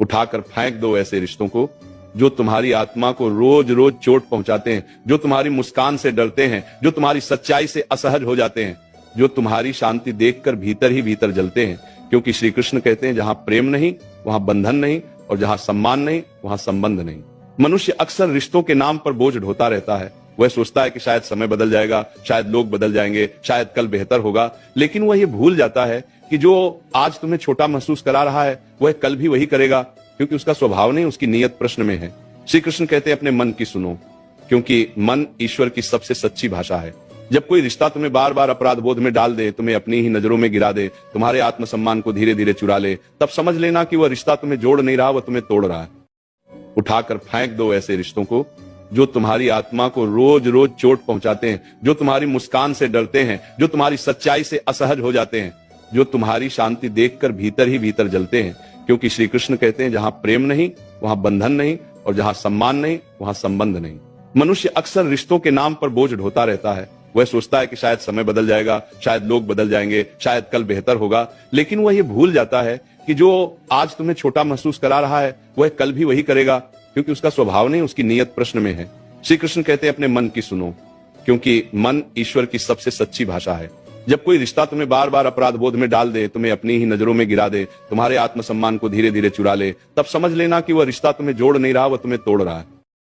उठाकर फेंक दो ऐसे रिश्तों को जो तुम्हारी आत्मा को रोज रोज चोट पहुंचाते हैं, जो तुम्हारी मुस्कान से डरते हैं, जो तुम्हारी सच्चाई से असहज हो जाते हैं, जो तुम्हारी शांति देखकर भीतर ही भीतर जलते हैं। क्योंकि श्री कृष्ण कहते हैं जहां प्रेम नहीं वहां बंधन नहीं, और जहां सम्मान नहीं वहां संबंध नहीं। मनुष्य अक्सर रिश्तों के नाम पर बोझ ढोता रहता है। वह सोचता है कि शायद समय बदल जाएगा, शायद लोग बदल जाएंगे, शायद कल बेहतर होगा, लेकिन वह ये भूल जाता है कि जो आज तुम्हें छोटा महसूस करा रहा है वह कल भी वही करेगा, क्योंकि उसका स्वभाव नहीं, उसकी नीयत प्रश्न में है। श्री कृष्ण कहते हैं अपने मन की सुनो, क्योंकि मन ईश्वर की सबसे सच्ची भाषा है। जब कोई रिश्ता तुम्हें बार बार अपराध बोध में डाल दे, तुम्हें अपनी ही नजरों में गिरा दे, तुम्हारे आत्मसम्मान को धीरे धीरे चुरा ले, तब समझ लेना कि वह रिश्ता तुम्हें जोड़ नहीं रहा, वह तुम्हें तोड़ रहा है। उठाकर फेंक दो ऐसे रिश्तों को जो तुम्हारी आत्मा को रोज रोज चोट पहुंचाते हैं, जो तुम्हारी मुस्कान से डरते हैं, जो तुम्हारी सच्चाई से असहज हो जाते हैं, जो तुम्हारी शांति देखकर भीतर ही भीतर जलते हैं। क्योंकि श्री कृष्ण कहते हैं जहां प्रेम नहीं वहां बंधन नहीं, और जहां सम्मान नहीं वहां संबंध नहीं। मनुष्य अक्सर रिश्तों के नाम पर बोझ ढोता रहता है। वह सोचता है कि शायद समय बदल जाएगा, शायद लोग बदल जाएंगे, शायद कल बेहतर होगा, लेकिन वह ये भूल जाता है कि जो आज तुम्हें छोटा महसूस करा रहा है वह कल भी वही करेगा, क्योंकि उसका स्वभाव नहीं, उसकी नीयत प्रश्न में है। श्री कृष्ण कहते हैं अपने मन की सुनो, क्योंकि मन ईश्वर की सबसे सच्ची भाषा है। जब कोई रिश्ता तुम्हें बार बार अपराध बोध में डाल दे, तुम्हें अपनी ही नजरों में गिरा दे, तुम्हारे आत्मसम्मान को धीरे धीरे चुरा ले, तब समझ लेना कि वह रिश्ता तुम्हें जोड़ नहीं रहा, वह तुम्हें तोड़ रहा है।